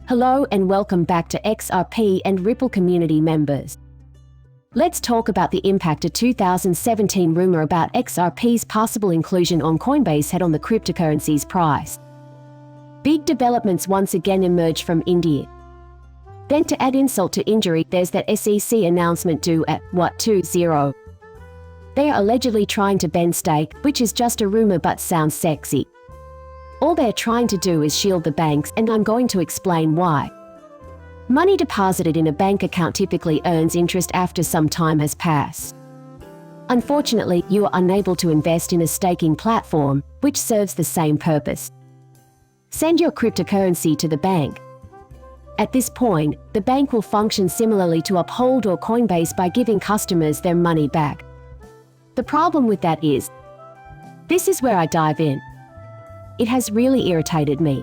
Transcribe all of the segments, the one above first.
Hello and welcome back to XRP and Ripple community members. Let's talk about the impact a 2017 rumor about XRP's possible inclusion on Coinbase had on the cryptocurrency's price. Big developments once again emerged from India. Then to add insult to injury, there's that SEC announcement due at, 2-0. They are allegedly trying to ban stake, which is just a rumor but sounds sexy. All they're trying to do is shield the banks, and I'm going to explain why. Money deposited in a bank account typically earns interest after some time has passed. Unfortunately, you are unable to invest in a staking platform, which serves the same purpose. Send your cryptocurrency to the bank. At this point, the bank will function similarly to Uphold or Coinbase by giving customers their money back. The problem with that is, this is where I dive in. It has really irritated me.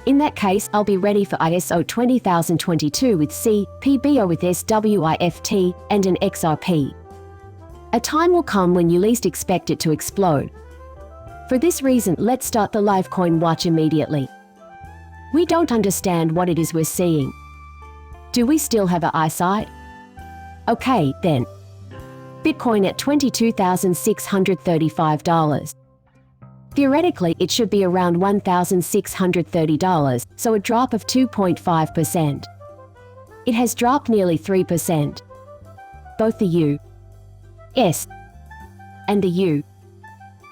In that case, I'll be ready for ISO 20022 with C, PBO with SWIFT, and an XRP. A time will come when you least expect it to explode. For this reason, let's start the live coin watch immediately. We don't understand what it is we're seeing. Do we still have our eyesight? Okay, then. Bitcoin at $22,635. Theoretically, it should be around $1,630, so a drop of 2.5%. It has dropped nearly 3%. Both the U.S. and the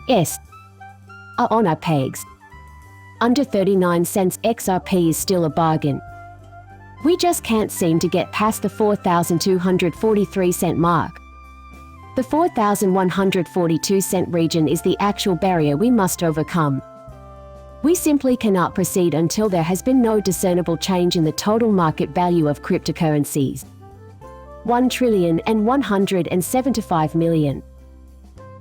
U.S. are on our pegs. Under 39 cents, XRP is still a bargain. We just can't seem to get past the 4,243 cent mark. The 4,142 cent region is the actual barrier we must overcome. We simply cannot proceed until there has been no discernible change in the total market value of cryptocurrencies. 1,175 million.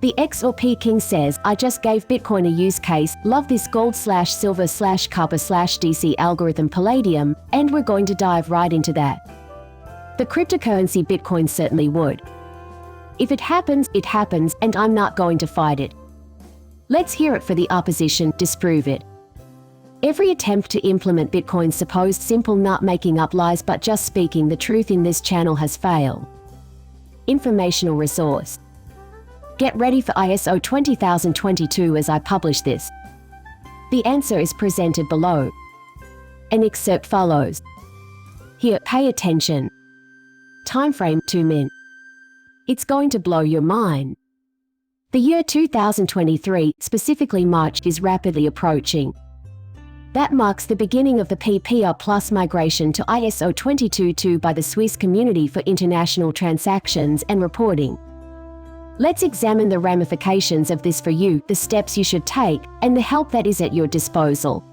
The XRP King says, I just gave Bitcoin a use case, love this gold/silver/copper/DC algorithm Palladium, and we're going to dive right into that. The cryptocurrency Bitcoin certainly would. If it happens, and I'm not going to fight it. Let's hear it for the opposition, disprove it. Every attempt to implement Bitcoin's supposed simple not making up lies but just speaking the truth in this channel has failed. Informational resource. Get ready for ISO 20022 as I publish this. The answer is presented below. An excerpt follows. Here, pay attention. Timeframe 2 min. It's going to blow your mind. The year 2023, specifically March, is rapidly approaching. That marks the beginning of the PPR Plus migration to ISO 20022 by the Swiss Community for International Transactions and Reporting. Let's examine the ramifications of this for you, the steps you should take, and the help that is at your disposal.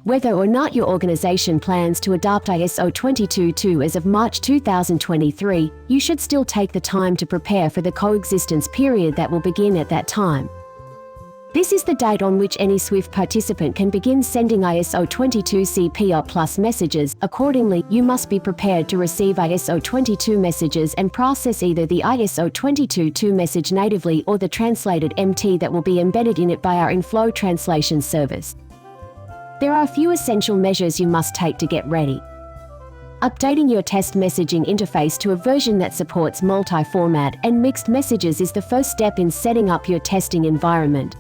Whether or not your organization plans to adopt ISO 20022 as of March 2023, you should still take the time to prepare for the coexistence period that will begin at that time. This is the date on which any SWIFT participant can begin sending ISO 22 CPR Plus messages. Accordingly, you must be prepared to receive ISO 22 messages and process either the ISO 222 message natively or the translated MT that will be embedded in it by our inflow translation service. There are a few essential measures you must take to get ready. Updating your test messaging interface to a version that supports multi-format and mixed messages is the first step in setting up your testing environment.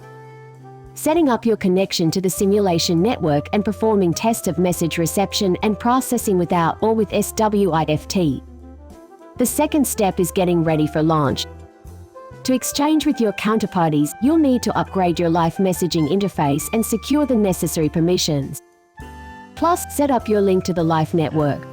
Setting up your connection to the simulation network and performing tests of message reception and processing without or with SWIFT. The second step is getting ready for launch. To exchange with your counterparties, you'll need to upgrade your live messaging interface and secure the necessary permissions. Plus, set up your link to the live network.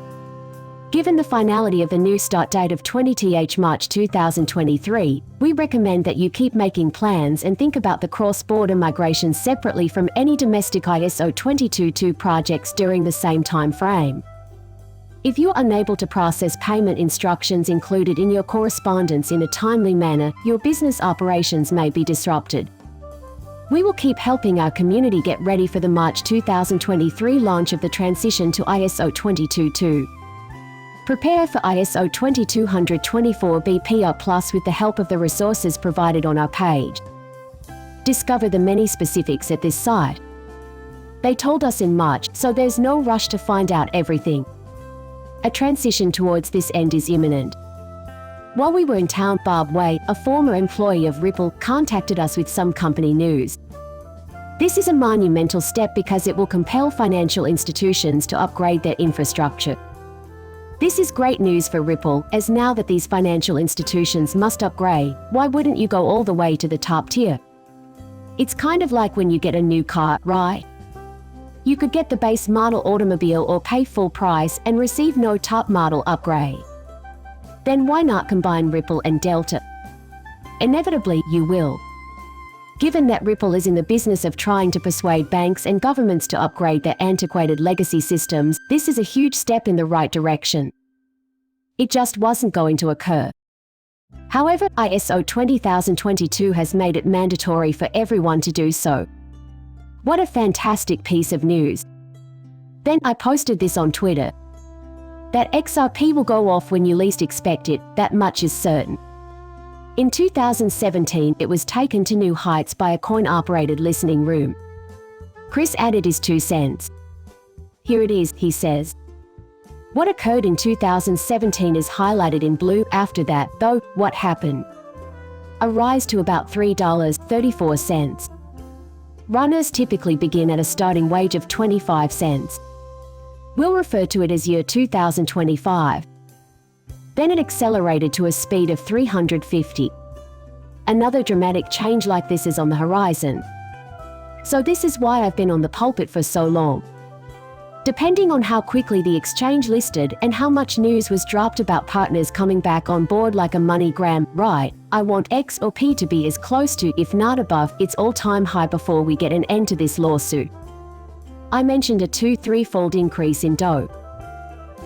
Given the finality of the new start date of 20th March 2023, we recommend that you keep making plans and think about the cross-border migration separately from any domestic ISO 20022 projects during the same time frame. If you're unable to process payment instructions included in your correspondence in a timely manner, your business operations may be disrupted. We will keep helping our community get ready for the March 2023 launch of the transition to ISO 20022. Prepare for ISO 2224 BPR Plus with the help of the resources provided on our page. Discover the many specifics at this site. They told us in March, so there's no rush to find out everything. A transition towards this end is imminent. While we were in town, Bob Way, a former employee of Ripple, contacted us with some company news. This is a monumental step because it will compel financial institutions to upgrade their infrastructure. This is great news for Ripple, as now that these financial institutions must upgrade, why wouldn't you go all the way to the top tier? It's kind of like when you get a new car, right? You could get the base model automobile or pay full price and receive no top model upgrade. Then why not combine Ripple and Delta? Inevitably, you will. Given that Ripple is in the business of trying to persuade banks and governments to upgrade their antiquated legacy systems, this is a huge step in the right direction. It just wasn't going to occur. However, ISO 20022 has made it mandatory for everyone to do so. What a fantastic piece of news. Then I posted this on Twitter. That XRP will go off when you least expect it, that much is certain. In 2017, it was taken to new heights by a coin-operated listening room. Chris added his 2 cents. Here it is, he says. What occurred in 2017 is highlighted in blue. After that, though, what happened? A rise to about $3.34. Runners typically begin at a starting wage of 25 cents. We'll refer to it as year 2025. Then it accelerated to a speed of 350. Another dramatic change like this is on the horizon. So this is why I've been on the pulpit for so long. Depending on how quickly the exchange listed and how much news was dropped about partners coming back on board like a MoneyGram, right, I want XRP to be as close to, if not above, its all-time high before we get an end to this lawsuit. I mentioned a 2-3-fold increase in DOE.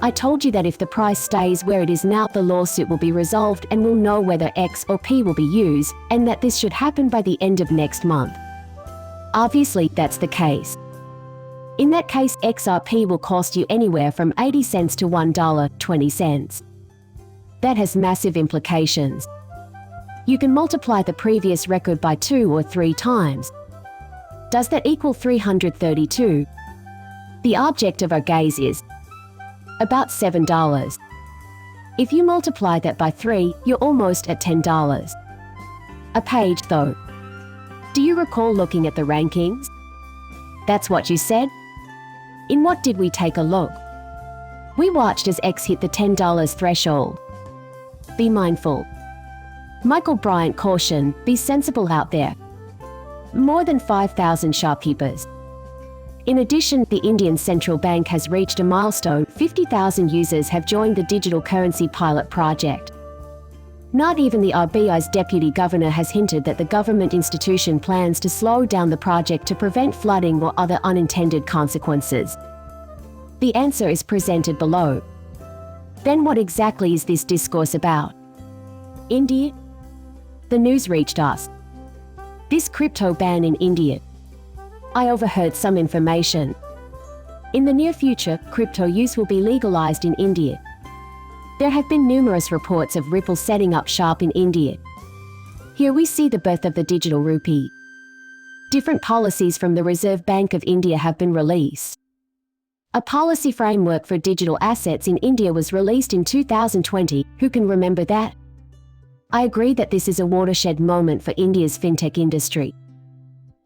I told you that if the price stays where it is now, the lawsuit will be resolved and we'll know whether XRP will be used, and that this should happen by the end of next month. Obviously, that's the case. In that case, XRP will cost you anywhere from 80 cents to $1.20. That has massive implications. You can multiply the previous record by 2 or 3 times. Does that equal 332? The object of our gaze is about $7. If you multiply that by 3, you're almost at $10 a page, though. Do you recall looking at the rankings? That's what you said? In what did we take a look? We watched as X hit the $10 threshold. Be mindful. Michael Bryant caution, be sensible out there. More than 5,000 shopkeepers. In addition, the Indian Central Bank has reached a milestone. 50,000 users have joined the digital currency pilot project. Not even the RBI's deputy governor has hinted that the government institution plans to slow down the project to prevent flooding or other unintended consequences. The answer is presented below. Then what exactly is this discourse about? India? The news reached us. This crypto ban in India. I overheard some information. In the near future, crypto use will be legalized in India. There have been numerous reports of Ripple setting up shop in India. Here we see the birth of the digital rupee. Different policies from the Reserve Bank of India have been released. A policy framework for digital assets in India was released in 2020. Who can remember that? I agree that this is a watershed moment for India's fintech industry.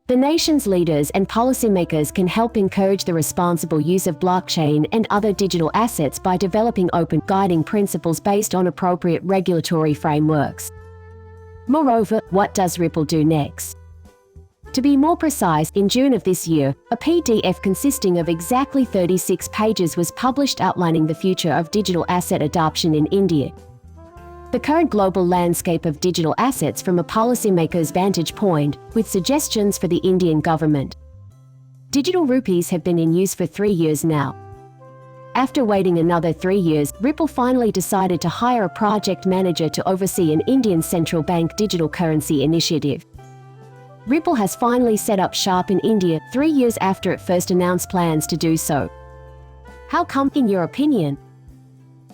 The nation's leaders and policymakers can help encourage the responsible use of blockchain and other digital assets by developing open, guiding principles based on appropriate regulatory frameworks. Moreover, what does Ripple do next? To be more precise, in June of this year, a PDF consisting of exactly 36 pages was published outlining the future of digital asset adoption in India. The current global landscape of digital assets from a policymaker's vantage point, with suggestions for the Indian government. Digital rupees have been in use for 3 years now. After waiting another 3 years, Ripple finally decided to hire a project manager to oversee an Indian central bank digital currency initiative. Ripple has finally set up shop in India 3 years after it first announced plans to do so. How come, in your opinion?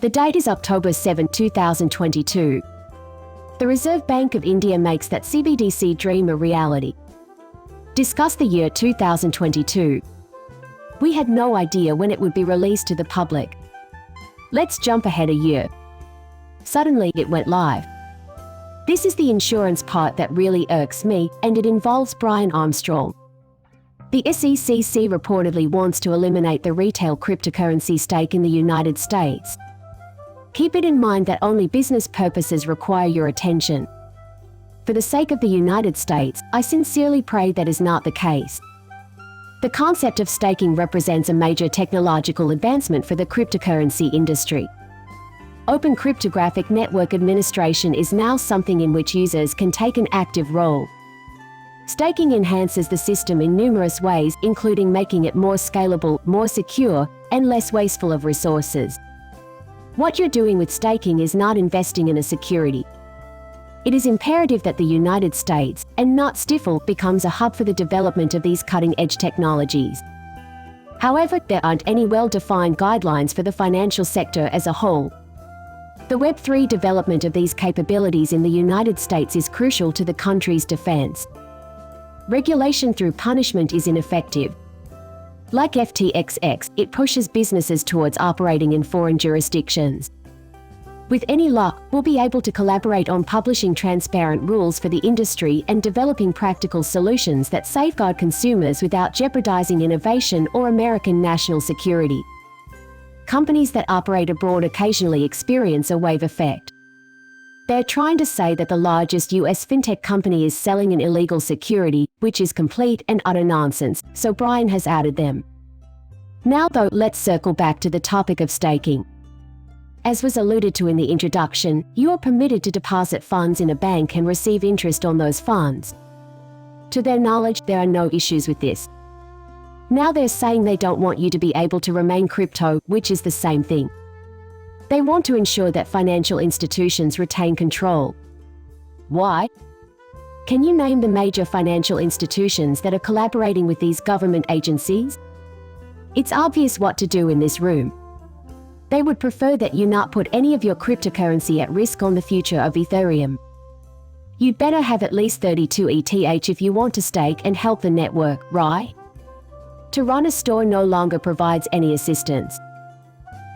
The date is October 7, 2022. The Reserve Bank of India makes that CBDC dream a reality. Discuss the year 2022. We had no idea when it would be released to the public. Let's jump ahead a year. Suddenly, it went live. This is the insurance part that really irks me, and it involves Brian Armstrong. The SEC reportedly wants to eliminate the retail cryptocurrency stake in the United States. Keep it in mind that only business purposes require your attention. For the sake of the United States, I sincerely pray that is not the case. The concept of staking represents a major technological advancement for the cryptocurrency industry. Open Cryptographic Network Administration is now something in which users can take an active role. Staking enhances the system in numerous ways, including making it more scalable, more secure, and less wasteful of resources. What you're doing with staking is not investing in a security. It is imperative that the United States, and not Stifle, becomes a hub for the development of these cutting-edge technologies. However, there aren't any well-defined guidelines for the financial sector as a whole. The Web3 development of these capabilities in the United States is crucial to the country's defense. Regulation through punishment is ineffective. Like FTXX, it pushes businesses towards operating in foreign jurisdictions. With any luck, we'll be able to collaborate on publishing transparent rules for the industry and developing practical solutions that safeguard consumers without jeopardizing innovation or American national security. Companies that operate abroad occasionally experience a wave effect. They're trying to say that the largest US fintech company is selling an illegal security, which is complete and utter nonsense, so Brian has outed them. Now though, let's circle back to the topic of staking. As was alluded to in the introduction, you are permitted to deposit funds in a bank and receive interest on those funds. To their knowledge, there are no issues with this. Now they're saying they don't want you to be able to remain crypto, which is the same thing. They want to ensure that financial institutions retain control. Why? Can you name the major financial institutions that are collaborating with these government agencies? It's obvious what to do in this room. They would prefer that you not put any of your cryptocurrency at risk on the future of Ethereum. You'd better have at least 32 ETH if you want to stake and help the network, right? To run a store no longer provides any assistance.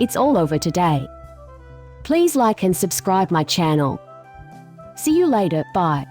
It's all over today. Please like and subscribe my channel. See you later, bye.